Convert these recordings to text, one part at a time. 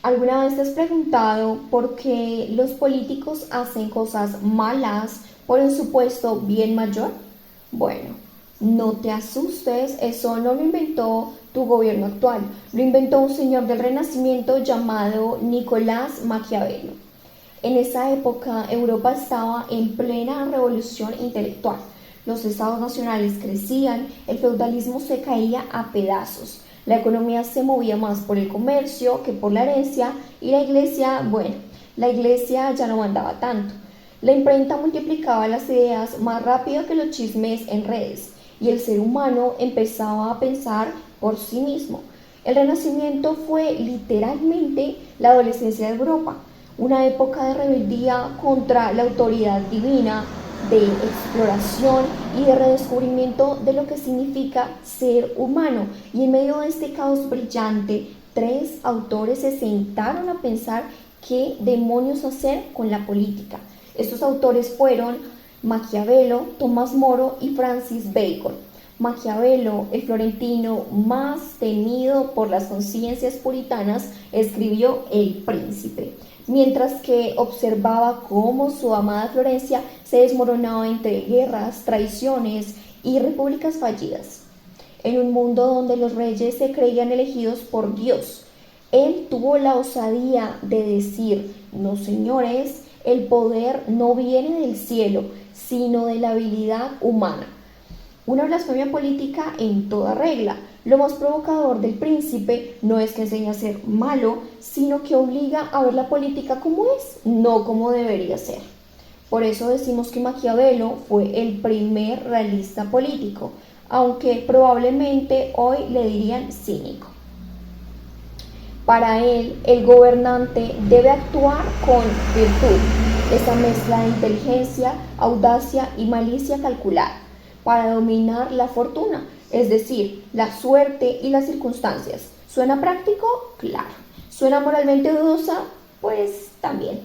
¿Alguna vez te has preguntado por qué los políticos hacen cosas malas por un supuesto bien mayor? Bueno, no te asustes, eso no lo inventó tu gobierno actual, lo inventó un señor del Renacimiento llamado Nicolás Maquiavelo. En esa época Europa estaba en plena revolución intelectual. Los estados nacionales crecían, el feudalismo se caía a pedazos, la economía se movía más por el comercio que por la herencia y la iglesia, bueno, la iglesia ya no mandaba tanto. La imprenta multiplicaba las ideas más rápido que los chismes en redes y el ser humano empezaba a pensar por sí mismo. El Renacimiento fue literalmente la adolescencia de Europa, una época de rebeldía contra la autoridad divina, de exploración y de redescubrimiento de lo que significa ser humano. Y en medio de este caos brillante, tres autores se sentaron a pensar qué demonios hacer con la política. Estos autores fueron Maquiavelo, Tomás Moro y Francis Bacon. Maquiavelo, el florentino más temido por las conciencias puritanas, escribió El Príncipe, mientras que observaba cómo su amada Florencia se desmoronaba entre guerras, traiciones y repúblicas fallidas. En un mundo donde los reyes se creían elegidos por Dios, él tuvo la osadía de decir: no, señores, el poder no viene del cielo, sino de la habilidad humana. Una blasfemia política en toda regla. Lo más provocador del Príncipe no es que enseñe a ser malo, sino que obliga a ver la política como es, no como debería ser. Por eso decimos que Maquiavelo fue el primer realista político, aunque probablemente hoy le dirían cínico. Para él, el gobernante debe actuar con virtud, esa mezcla de inteligencia, audacia y malicia calculada, para dominar la fortuna, es decir, la suerte y las circunstancias. ¿Suena práctico? Claro. ¿Suena moralmente dudosa? Pues también.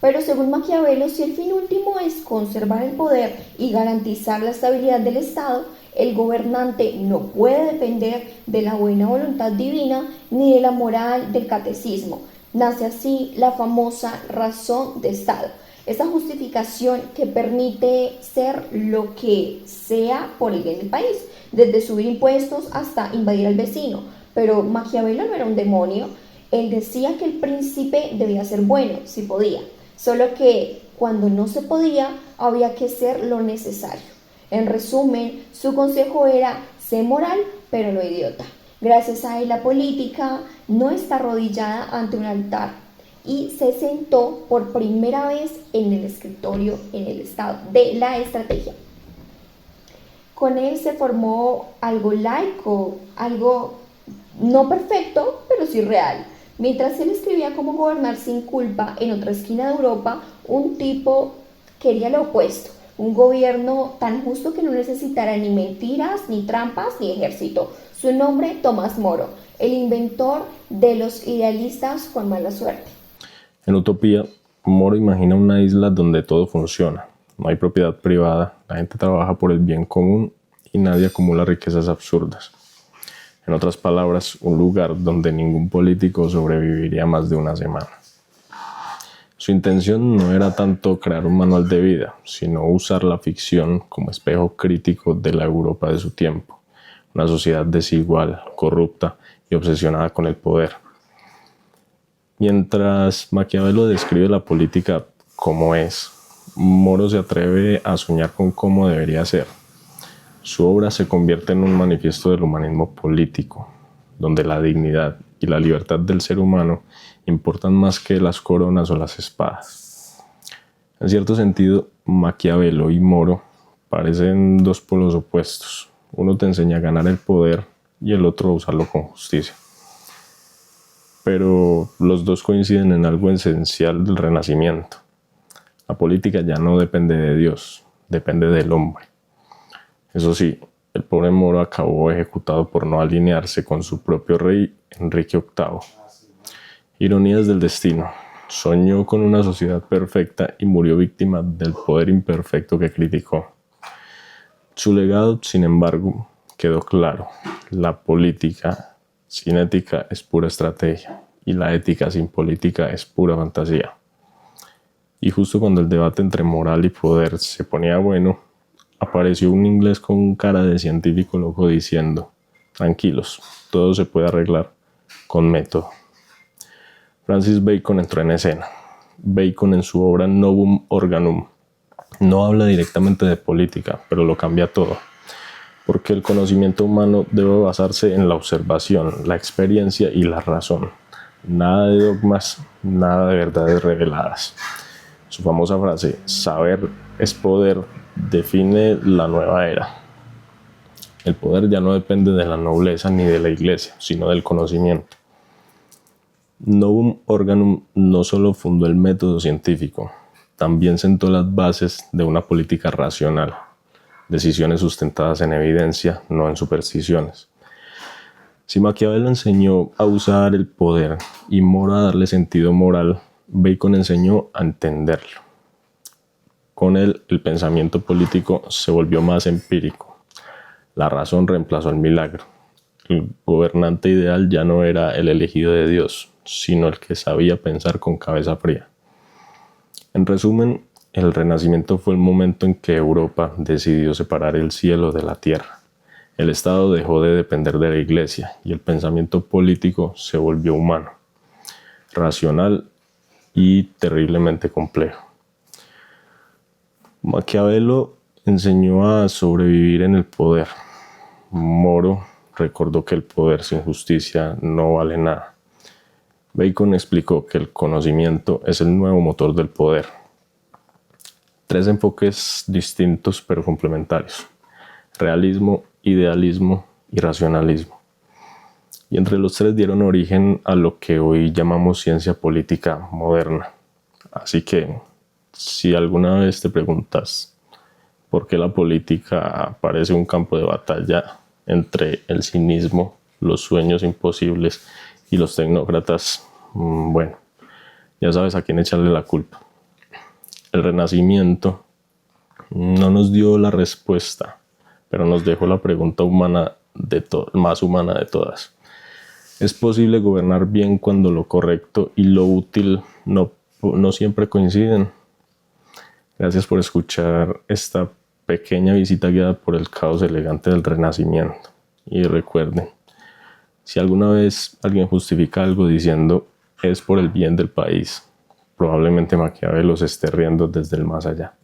Pero según Maquiavelo, si el fin último es conservar el poder y garantizar la estabilidad del Estado, el gobernante no puede depender de la buena voluntad divina ni de la moral del catecismo. Nace así la famosa razón de Estado, esa justificación que permite ser lo que sea por el bien del país, desde subir impuestos hasta invadir al vecino. Pero Maquiavelo no era un demonio, él decía que el príncipe debía ser bueno, si podía, solo que cuando no se podía, había que ser lo necesario. En resumen, su consejo era: sé moral, pero no idiota. Gracias a él la política no está arrodillada ante un altar y se sentó por primera vez en el escritorio en el estado de la estrategia. Con él se formó algo laico, algo no perfecto, pero sí real. Mientras él escribía cómo gobernar sin culpa en otra esquina de Europa, un tipo quería lo opuesto: un gobierno tan justo que no necesitara ni mentiras, ni trampas, ni ejército. Su nombre, Tomás Moro, el inventor de los idealistas con mala suerte. En Utopía, Moro imagina una isla donde todo funciona. No hay propiedad privada, la gente trabaja por el bien común y nadie acumula riquezas absurdas. En otras palabras, un lugar donde ningún político sobreviviría más de una semana. Su intención no era tanto crear un manual de vida, sino usar la ficción como espejo crítico de la Europa de su tiempo, una sociedad desigual, corrupta y obsesionada con el poder. Mientras Maquiavelo describe la política como es, Moro se atreve a soñar con cómo debería ser. Su obra se convierte en un manifiesto del humanismo político, donde la dignidad y la libertad del ser humano importan más que las coronas o las espadas. En cierto sentido, Maquiavelo y Moro parecen dos polos opuestos. Uno te enseña a ganar el poder y el otro a usarlo con justicia. Pero los dos coinciden en algo esencial del Renacimiento. La política ya no depende de Dios, depende del hombre. Eso sí, el pobre Moro acabó ejecutado por no alinearse con su propio rey Enrique VIII. Ironías del destino. Soñó con una sociedad perfecta y murió víctima del poder imperfecto que criticó. Su legado, sin embargo, quedó claro: la política sin ética es pura estrategia y la ética sin política es pura fantasía. Y justo cuando el debate entre moral y poder se ponía bueno, apareció un inglés con cara de científico loco diciendo: tranquilos, todo se puede arreglar con método. Francis Bacon entró en escena. Bacon, en su obra Novum Organum, no habla directamente de política, pero lo cambia todo, porque el conocimiento humano debe basarse en la observación, la experiencia y la razón. Nada de dogmas, nada de verdades reveladas. Su famosa frase, saber es poder, define la nueva era. El poder ya no depende de la nobleza ni de la iglesia, sino del conocimiento. Novum Organum no solo fundó el método científico, también sentó las bases de una política racional, decisiones sustentadas en evidencia, no en supersticiones. Si Maquiavelo enseñó a usar el poder y Moro a darle sentido moral, Bacon enseñó a entenderlo. Con él, el pensamiento político se volvió más empírico. La razón reemplazó el milagro. El gobernante ideal ya no era el elegido de Dios, sino el que sabía pensar con cabeza fría. En resumen, el Renacimiento fue el momento en que Europa decidió separar el cielo de la tierra. El Estado dejó de depender de la Iglesia y el pensamiento político se volvió humano, racional y terriblemente complejo. Maquiavelo enseñó a sobrevivir en el poder. Moro recordó que el poder sin justicia no vale nada. Bacon explicó que el conocimiento es el nuevo motor del poder. Tres enfoques distintos pero complementarios: realismo, idealismo y racionalismo. Y entre los tres dieron origen a lo que hoy llamamos ciencia política moderna. Así que, si alguna vez te preguntas por qué la política parece un campo de batalla entre el cinismo, los sueños imposibles y los tecnócratas, bueno, ya sabes a quién echarle la culpa. El Renacimiento no nos dio la respuesta, pero nos dejó la pregunta más humana de todas. ¿Es posible gobernar bien cuando lo correcto y lo útil no siempre coinciden? Gracias por escuchar esta pequeña visita guiada por el caos elegante del Renacimiento. Y recuerden, si alguna vez alguien justifica algo diciendo es por el bien del país, probablemente Maquiavelo se esté riendo desde el más allá.